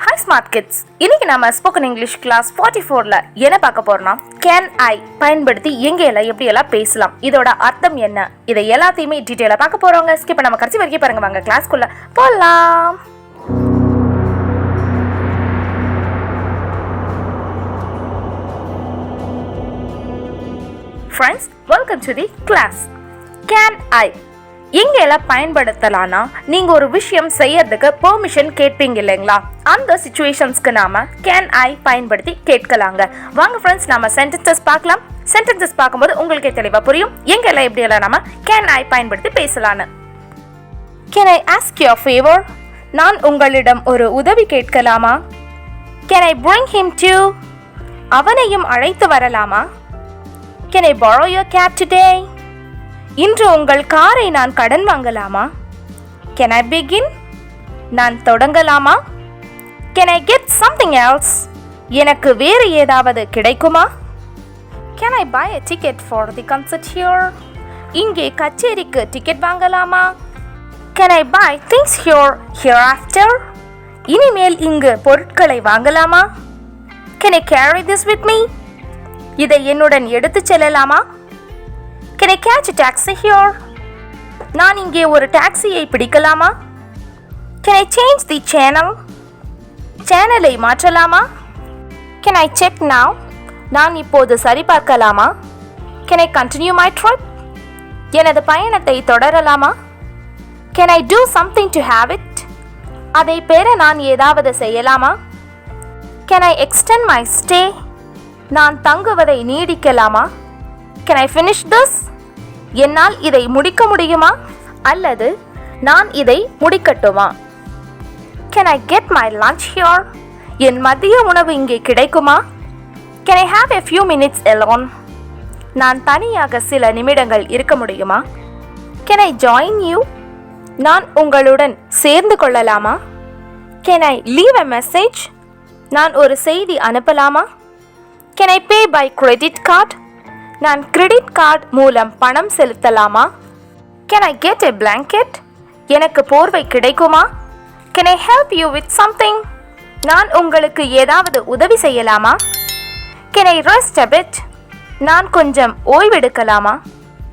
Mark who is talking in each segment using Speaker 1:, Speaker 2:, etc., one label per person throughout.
Speaker 1: Hi smart kids. இன்னைக்கு நாம spoken English class 44ல என்ன பார்க்க போறோம்னா கேன் ஐ பயன்படுத்தி எங்க எல்லாம் எப்படி எல்லாம் பேசலாம், இதோட அர்த்தம் என்ன, இதை எல்லாத்தையுமே டீடைலா பார்க்க போறோங்க. ஸ்கிப் பண்ணாம கடைசி வரைக்கும் பாருங்க. வாங்க கிளாஸ்க்குள்ள போலாம். Friends, welcome to the class. Can I எங்க எல்லாம் பயன்படுத்தலாம்னா, நீங்க ஒரு விஷயம் செய்யறதுக்கு பெர்மிஷன் கேட்பீங்க இல்லைங்களா, அந்த சிச்சுவேஷன்ஸ்க்கு நாம கேன் ஐ பயன்படுத்தி கேட்கலாங்க. வாங்க ஃப்ரெண்ட்ஸ், நாம சென்டென்சஸ் பார்க்கலாம். சென்டென்சஸ் பார்க்கும்போது உங்களுக்கே தெளிவா புரியும் எங்க எல்லாம் எப்படி எல்லாம் நாம கேன் ஐ பயன்படுத்தி பேசலான்னு. Can I ask you a favor? நான் உங்களிடம் ஒரு உதவி கேட்கலாமா? Can I bring him to? அவனையும் அழைத்து வரலாமா? Can I borrow your car today? இன்று உங்கள் காரை நான் கடன் வாங்கலாமா? Can I begin? நான் தொடங்கலாமா? Can I get something else? எனக்கு வேறு ஏதாவது கிடைக்குமா? Can I buy a ticket for the concert here? இங்கே கச்சேரிக்கு டிக்கெட் வாங்கலாமா? Can I buy things hereafter? இனிமேல் இங்கு பொருட்களை வாங்கலாமா? Can I carry this with me? இதை என்னுடன் எடுத்துச் செல்லலாமா? Can I catch a taxi here? நான் இங்கே ஒரு டாக்ஸியை பிடிக்கலாமா? Can I change the channel? சேனலை மாற்றலாமா? Can I check now? நான் இப்போது சரிபார்க்கலாமா? Can I continue my trip? எனது பயணத்தை தொடரலாமா? Can I do something to have it? அதை பெற நான் ஏதாவது செய்யலாமா? Can I extend my stay? நான் தங்குவதை நீடிக்கலாமா? Can I finish this? என்னால் இதை முடிக்க முடியுமா, அல்லது நான் இதை முடிக்கட்டுமா? Can I get my lunch here? என் மதிய உணவு இங்கே கிடைக்குமா? Can I have a few minutes alone? நான் தனியாக சில நிமிடங்கள் இருக்க முடியுமா? Can I join you? நான் உங்களுடன் சேர்ந்து கொள்ளலாமா? Can I leave a message? நான் ஒரு செய்தி அனுப்பலாமா? Can I pay by credit card? நான் கிரெடிட் கார்டு மூலம் பணம் செலுத்தலாமா? Can I get a blanket? எனக்கு போர்வை கிடைக்குமா? Can I help you with something? நான் உங்களுக்கு ஏதாவது உதவி செய்யலாமா? Can I rest a bit? நான் கொஞ்சம் ஓய்வெடுக்கலாமா?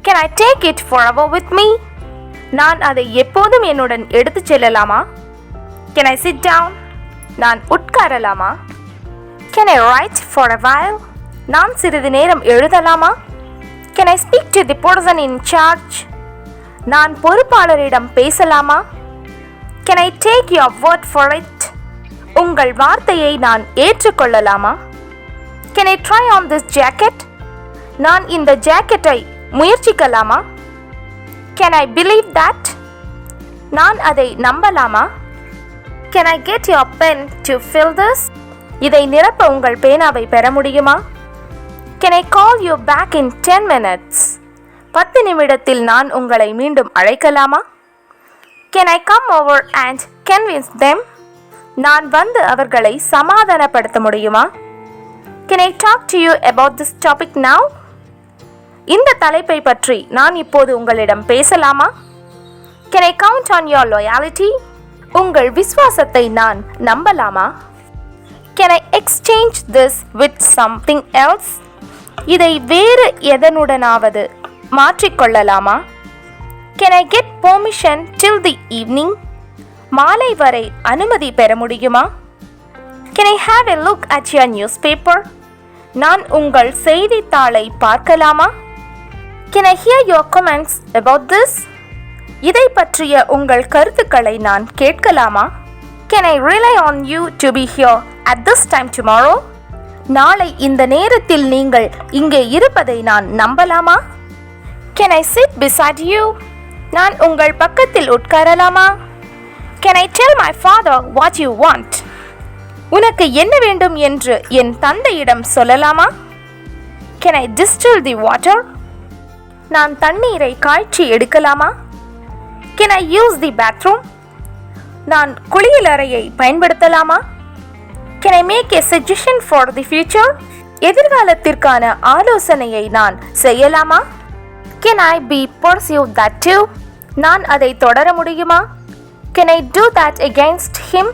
Speaker 1: Can I take it forever with me? நான் அதை எப்போதும் என்னுடன் எடுத்துச் செல்லலாமா? Can I sit down? நான் உட்காரலாமா? Can I write for a while? நான் சிறிது நேரம் எழுதலாமா? Can I speak to the person in charge? நான் பொறுப்பாளரிடம் பேசலாமா? Can I take your word for it? உங்கள் வார்த்தையை நான் ஏற்றுக்கொள்ளலாமா? Can I try on this jacket? நான் இந்த ஜாக்கெட்டை முயற்சிக்கலாமா? Can I believe that? நான் அதை நம்பலாமா? Can I get your pen to fill this? இதை நிரப்ப உங்கள் பேனாவை பெற முடியுமா? Can I call you back in 10 minutes? 10 நிமிடத்தில் நான் உங்களை மீண்டும் அழைக்கலாமா? Can I come over and convince them? நான் வந்து அவர்களை சமாதானப்படுத்த முடியுமா? Can I talk to you about this topic now? இந்த தலைப்பை பற்றி நான் இப்போது உங்களிடம் பேசலாமா? Can I count on your loyalty? உங்கள் விசுவாசத்தை நான் நம்பலாமா? Can I exchange this with something else? இதை வேறு எதனுடனாவது மாற்றிக்கொள்ளலாமா? Can I get permission till the evening? மாலை வரை அனுமதி பெற முடியுமா? Can I have a look at your newspaper? நான் உங்கள் செய்தித்தாளை பார்க்கலாமா? Can I hear your comments about this? இதை பற்றிய உங்கள் கருத்துக்களை நான் கேட்கலாமா? Can I rely on you to be here at this time tomorrow? நாளை இந்த நேரத்தில் நீங்கள் இங்கே இருப்பதை நான் நம்பலாமா? Can I sit beside you? நான் உங்கள் பக்கத்தில் உட்காரலாமா? Can I tell my father what you want? உனக்கு என்ன வேண்டும் என்று என் தந்தையிடம் சொல்லலாமா? Can I distill the water? நான் தண்ணீரை காய்ச்சி எடுக்கலாமா? Can I use the bathroom? நான் குளியலறையை பயன்படுத்தலாமா? Can I make a suggestion for the future? எதிர்காலத்திற்கான ஆலோசனையை நான் செய்யலாமா? Can I be pursue that too? நான் அதை தொடர முடியுமா? Can I do that against him?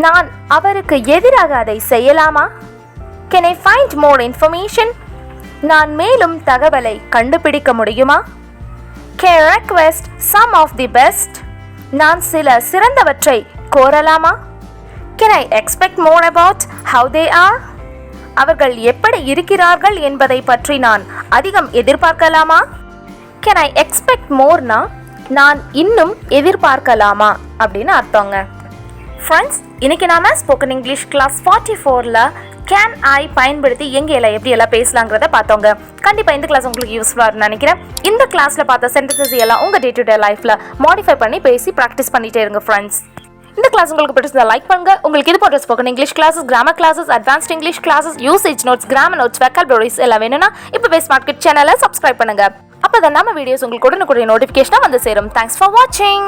Speaker 1: நான் அவருக்கு எதிராக அதை செய்யலாமா? Can I find more information? நான் மேலும் தகவலை கண்டுபிடிக்க முடியுமா? Can I request some of the best? நான் சில சிறந்தவற்றை கோரலாமா? Can I expect more about how they are? அவர்கள் எப்படி இருக்கிறார்கள் என்பதை பற்றி நான் அதிகம் எதிர்பார்க்கலாமா? Can I expect moreனா நான் இன்னும் எதிர்பார்க்கலாமா அப்படின்னு அர்த்தங்க. ஃப்ரெண்ட்ஸ், இன்னைக்கு நாம ஸ்போக்கன் இங்கிலீஷ் கிளாஸ் 44ல கேன் ஐ பயன்படுத்தி எங்கெல்லாம் எப்படியெல்லாம் பேசலாங்கிறத பார்த்தோங்க. கண்டிப்பாக இந்த கிளாஸ் உங்களுக்கு யூஸ்ஃபுல்லாக நினைக்கிறேன். இந்த கிளாஸில் பார்த்த சென்டென்சஸ் எல்லாம் உங்கள் டே டு டே லைஃப்பில் மாடிஃபை பண்ணி பேசி ப்ராக்டிஸ் பண்ணிகிட்டே இருங்க ஃப்ரெண்ட்ஸ். இந்த கிளாஸ் உங்களுக்கு பிடிச்சதை லைக் பண்ணுங்க. உங்களுக்கு இது போன்ற spoken English classes, grammar classes, advanced English classes, usage notes, grammar notes, vocabularies எல்லாம் வேணும்னா இப்போ ஸ்மார்ட் கிட் சேனலை சப்ஸ்கிரைப் பண்ணுங்க. அப்போ தான் நம்ம வீடியோஸ் உங்களுக்கு உடனுக்குடைய நோட்டிஃபிகேஷனாக வந்து சேரும். தேங்க்ஸ் ஃபார் வாட்சிங்.